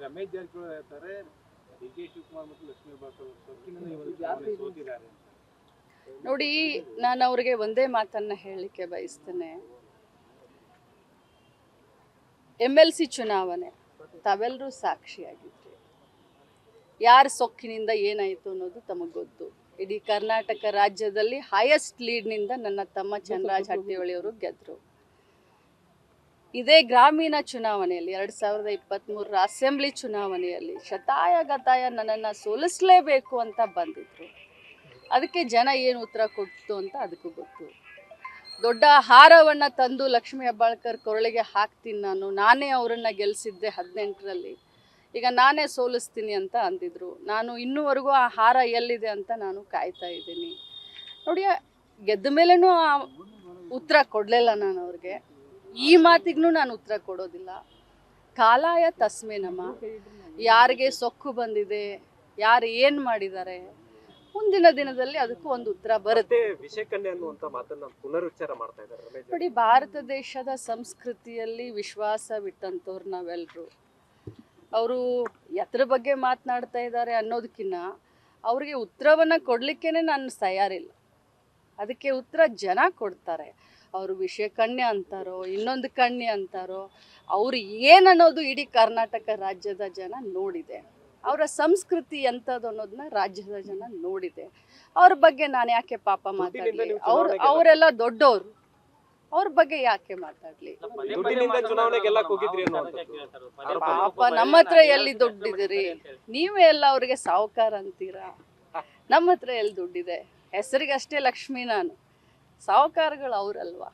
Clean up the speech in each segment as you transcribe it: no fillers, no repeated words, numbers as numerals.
ರಮೇಶ್ ಜಾರಕಿಹೊಳಿ ಹೇಳ್ತಾರೆ ಡಿ.ಕೆ. ಶಿವಕುಮಾರ್ ಮತ್ತು ಲಕ್ಷ್ಮೀ ಹೆಬ್ಬಾಳ್ಕರ್ ಸೋತಿದ್ದಾರೆ ಅಂತ. ನೋಡಿ, ನಾನು ಅವ್ರಿಗೆ ಒಂದೇ ಮಾತನ್ನ ಹೇಳಲಿಕ್ಕೆ ಬಯಸ್ತೇನೆ. MLC ಚುನಾವಣೆ ತಾವೆಲ್ಲರೂ ಸಾಕ್ಷಿಯಾಗಿದ್ರಿ. ಯಾರ ಸೊಕ್ಕಿನಿಂದ ಏನಾಯಿತು ಅನ್ನೋದು ತಮಗೆ ಗೊತ್ತು. ಇಡೀ ಕರ್ನಾಟಕ ರಾಜ್ಯದಲ್ಲಿ ಹೈಯೆಸ್ಟ್ ಲೀಡ್ನಿಂದ ನನ್ನ ತಮ್ಮ ಚಂದ್ರರಾಜ್ ಹಟ್ಟಿಹೊಳಿಯವರು ಗೆದ್ದರು. ಇದೇ ಗ್ರಾಮೀಣ ಚುನಾವಣೆಯಲ್ಲಿ 2023 ಅಸೆಂಬ್ಲಿ ಚುನಾವಣೆಯಲ್ಲಿ ಶತಾಯಗತಾಯ ನನ್ನನ್ನು ಸೋಲಿಸಲೇಬೇಕು ಅಂತ ಬಂದಿದ್ರು. ಅದಕ್ಕೆ ಜನ ಏನು ಉತ್ತರ ಕೊಡ್ತು ಅಂತ ಅದಕ್ಕೂ ಗೊತ್ತು. ದೊಡ್ಡ ಹಾರವನ್ನು ತಂದು ಲಕ್ಷ್ಮೀ ಹೆಬ್ಬಾಳ್ಕರ್ ಕೊರಳಿಗೆ ಹಾಕ್ತೀನಿ, ನಾನೇ ಅವರನ್ನು ಗೆಲ್ಲಿಸಿದ್ದೆ 18ರಲ್ಲಿ, ಈಗ ನಾನೇ ಸೋಲಿಸ್ತೀನಿ ಅಂತ ಅಂದಿದ್ರು. ನಾನು ಇನ್ನೂವರೆಗೂ ಆ ಹಾರ ಎಲ್ಲಿದೆ ಅಂತ ನಾನು ಕಾಯ್ತಾ ಇದ್ದೀನಿ. ನೋಡಿ, ಗೆದ್ದ ಮೇಲೇನೂ ಆ ಉತ್ತರ ಕೊಡಲಿಲ್ಲ ನಾನು ಅವ್ರಿಗೆ. ಈ ಮಾತಿಗೂ ನಾನು ಉತ್ತರ ಕೊಡೋದಿಲ್ಲ. ಕಾಲಾಯ ತಸ್ಮೆ ನಮ. ಯಾರಿಗೆ ಸೊಕ್ಕು ಬಂದಿದೆ, ಯಾರು ಏನು ಮಾಡಿದ್ದಾರೆ, ಮುಂದಿನ ದಿನದಲ್ಲಿ ಅದಕ್ಕೂ ಒಂದು ಉತ್ತರ ಬರುತ್ತೆ. ವಿಷಕನ್ಯೆ ಅನ್ನುವಂತ ಮಾತನ್ನ ಪುನರುಚ್ಚಾರ ಮಾಡ್ತಾ ಇದ್ದಾರೆ. ನೋಡಿ, ಭಾರತ ದೇಶದ ಸಂಸ್ಕೃತಿಯಲ್ಲಿ ವಿಶ್ವಾಸವಿಟ್ಟಂಥವ್ರು ನಾವೆಲ್ಲರೂ. ಅವರು ಎತ್ತರ ಬಗ್ಗೆ ಮಾತನಾಡ್ತಾ ಇದ್ದಾರೆ ಅನ್ನೋದಕ್ಕಿಂತ ಅವ್ರಿಗೆ ಉತ್ತರವನ್ನು ಕೊಡಲಿಕ್ಕೇ ನಾನು ತಯಾರಿಲ್ಲ. ಅದಕ್ಕೆ ಉತ್ತರ ಜನ ಕೊಡ್ತಾರೆ. ಅವರು ವಿಷಯ ಕನ್ಯೆ ಅಂತಾರೋ ಇನ್ನೊಂದು ಕನ್ಯೆ ಅಂತಾರೋ, ಅವ್ರು ಏನನ್ನೋದು ಇಡೀ ಕರ್ನಾಟಕ ರಾಜ್ಯದ ಜನ ನೋಡಿದೆ. ಅವರ ಸಂಸ್ಕೃತಿ ಎಂಥದ್ದು ಅನ್ನೋದನ್ನ ರಾಜ್ಯದ ಜನ ನೋಡಿದೆ. ಅವ್ರ ಬಗ್ಗೆ ನಾನು ಯಾಕೆ ಪಾಪ ಮಾತಾಡಲಿ? ಅವರೆಲ್ಲ ದೊಡ್ಡವರು, ಅವ್ರ ಬಗ್ಗೆ ಯಾಕೆ ಮಾತಾಡ್ಲಿ? ಪಾಪ ನಮ್ಮ ಹತ್ರ ಎಲ್ಲಿ ದುಡ್ಡಿದಿರಿ? ನೀವೇ ಎಲ್ಲ ಅವ್ರಿಗೆ ಸಾಹುಕಾರ ಅಂತೀರಾ. ನಮ್ಮ ಹತ್ರ ಎಲ್ಲಿ ದುಡ್ಡಿದೆ? ಹೆಸರಿಗಷ್ಟೇ ಲಕ್ಷ್ಮಿ, ನಾನು ಸಾಹುಕಾರಗಳು ಅವರಲ್ವಾ?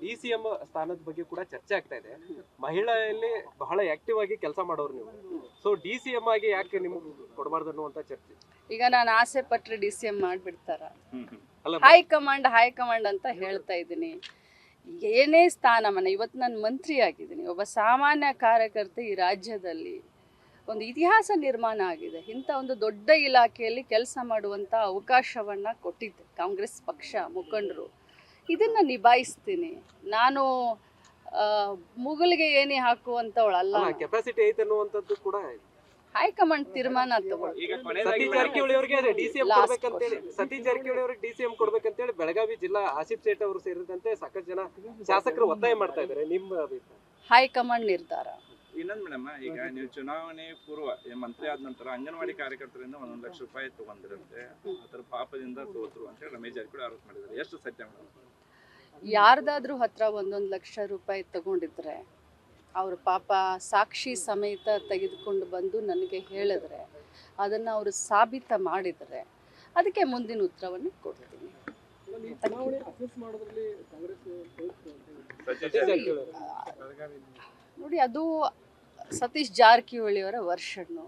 ಡಿಸಿಎಂ ಸ್ಥಾನದ ಬಗ್ಗೆ ಕೂಡ ಚರ್ಚೆ ಆಗ್ತಾ ಇದೆ. ಮಹಿಳೆಯಲ್ಲಿ ಬಹಳ ಆಕ್ಟಿವ್ ಆಗಿ ಕೆಲಸ ಮಾಡೋರು ನೀವು. ಸೊ ಡಿಸಿಎಂ ಆಗಿ ಯಾಕೆ ನಿಮ್ಗೆ ಕೊಡಬಾರ್ದು ಅನ್ನುವಂತ ಚರ್ಚೆ. ಈಗ ನಾನು ಆಸೆ ಪಟ್ಟರೆ DCM ಮಾಡ್ಬಿಡ್ತಾರ? ಹೈಕಮಾಂಡ್ ಅಂತ ಹೇಳ್ತಾ ಇದ್ದೀನಿ. ಏನೇ ಸ್ಥಾನಮಾನ, ಇವತ್ತು ನಾನು ಮಂತ್ರಿ ಆಗಿದ್ದೀನಿ, ಒಬ್ಬ ಸಾಮಾನ್ಯ ಕಾರ್ಯಕರ್ತೆ ಈ ರಾಜ್ಯದಲ್ಲಿ ಒಂದು ಇತಿಹಾಸ ನಿರ್ಮಾಣ ಆಗಿದೆ. ಇಂಥ ಒಂದು ದೊಡ್ಡ ಇಲಾಖೆಯಲ್ಲಿ ಕೆಲಸ ಮಾಡುವಂಥ ಅವಕಾಶವನ್ನು ಕೊಟ್ಟಿದ್ದೆ ಕಾಂಗ್ರೆಸ್ ಪಕ್ಷ ಮುಖಂಡರು. ಇದನ್ನು ನಿಭಾಯಿಸ್ತೀನಿ. ನಾನು ಮುಗುಲಿಗೆ ಏನೇ ಹಾಕುವಂಥವಳಲ್ಲ. ಕೆಪಾಸಿಟಿ ಐತೆ ಅನ್ನುವಂಥದ್ದು ಕೂಡ ಹೈಕಮಾಂಡ್ ತೀರ್ಮಾನ ತಗೊಳ್ಳಿ. ಸತೀಶ್ ಜಾರಕಿಹೊಳಿ ಅವರಿಗೆ DCM ಕೊಡ್ಬೇಕಂತೇಳಿ ಬೆಳಗಾವಿ ಜಿಲ್ಲಾ ಆಸಿಫ್ ಸೇಠ್ ಅವರು ಸೇರಿದಂತೆ ಸಾಕಷ್ಟು ಜನ ಶಾಸಕರು ಒತ್ತಾಯ ಮಾಡ್ತಾ ಇದ್ದಾರೆ. ನಿಮ್ಮ ಅಭಿಪ್ರಾಯ? ಹೈಕಮಾಂಡ್ ನಿರ್ಧಾರ. ಇನ್ನೊಂದು ಮೇಡಮ್, ಈಗ ನೀವು ಚುನಾವಣೆ ಪೂರ್ವ ಮಂತ್ರಿ ಆದ ನಂತರ ಅಂಗನವಾಡಿ ಕಾರ್ಯಕರ್ತರಿಂದ 1 ಲಕ್ಷ ರೂಪಾಯಿ ತಗೊಂಡಿರಂತೆ, ಅದರ ಪಾಪದಿಂದ ಸೋತರು ಅಂತ ಹೇಳಿ ರಮೇಶ್ ಜಾರಕಿಹೊಳಿ ಆರೋಪ ಮಾಡಿದ್ದಾರೆ. ಎಷ್ಟು ಸತ್ಯ ಮೇಡಮ್? ಯಾರ್ದಾದ್ರೂ ಹತ್ರ 1 ಲಕ್ಷ ರೂಪಾಯಿ ತಗೊಂಡಿದ್ರೆ ಅವ್ರ ಪಾಪ ಸಾಕ್ಷಿ ಸಮೇತ ತೆಗೆದುಕೊಂಡು ಬಂದು ನನಗೆ ಹೇಳಿದ್ರೆ, ಅದನ್ನು ಅವರು ಸಾಬೀತ ಮಾಡಿದರೆ ಅದಕ್ಕೆ ಮುಂದಿನ ಉತ್ತರವನ್ನು ಕೊಡ್ತೀನಿ. ನೋಡಿ, ಅದು ಸತೀಶ್ ಜಾರಕಿಹೊಳಿಯವರ ವರ್ಷನ್ನು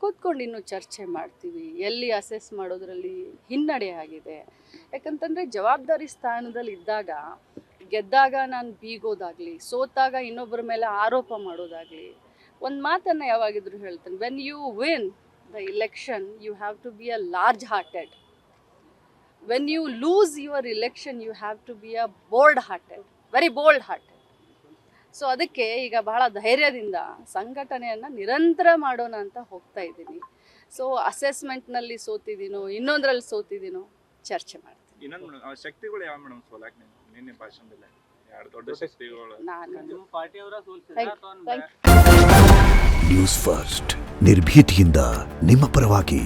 ಕೂತ್ಕೊಂಡು ಇನ್ನೂ ಚರ್ಚೆ ಮಾಡ್ತೀವಿ. ಎಲ್ಲಿ ಅಸೆಸ್ ಮಾಡೋದ್ರಲ್ಲಿ ಹಿನ್ನಡೆ ಆಗಿದೆ. ಯಾಕಂತಂದರೆ ಜವಾಬ್ದಾರಿ ಸ್ಥಾನದಲ್ಲಿ ಇದ್ದಾಗ, ಗೆದ್ದಾಗ ನಾನು ಬೀಗೋದಾಗಲಿ, ಸೋತಾಗ ಇನ್ನೊಬ್ಬರ ಮೇಲೆ ಆರೋಪ ಮಾಡೋದಾಗಲಿ, ಒಂದು ಮಾತನ್ನು ಯಾವಾಗಿದ್ರು ಹೇಳ್ತೇನೆ, when you win the election you have to be a large hearted. When you lose your election you have to be a bold hearted, very bold hearted. So ಅದಕ್ಕೆ ಈಗ ಬಹಳ ಧೈರ್ಯದಿಂದ ಸಂಘಟನೆಯನ್ನು ನಿರಂತರ ಮಾಡೋಣ ಅಂತ ಹೋಗ್ತಾ ಇದ್ದೀನಿ. ಸೊ ಅಸೆಸ್ಮೆಂಟ್ನಲ್ಲಿ ಸೋತಿದ್ದೀನೋ ಇನ್ನೊಂದರಲ್ಲಿ ಸೋತಿದ್ದೀನೋ ಚರ್ಚೆ ಮಾಡ್ತೀನಿ. ಇನ್ನೊಂದು ಶಕ್ತಿಗಳು ಯಾವ ಮೇಡಮ್ ಸೋಲಾಕ್? ನಿನ್ನೆ ಭಾಷಣದಲ್ಲಿ ಎರಡು ದೊಡ್ಡ ಶಕ್ತಿಗಳು ನ್ಯೂಸ್ ಫಸ್ಟ್ ನಿರ್ಭೀತಿಯಿಂದ ನಿಮ್ಮ ಪರವಾಗಿ.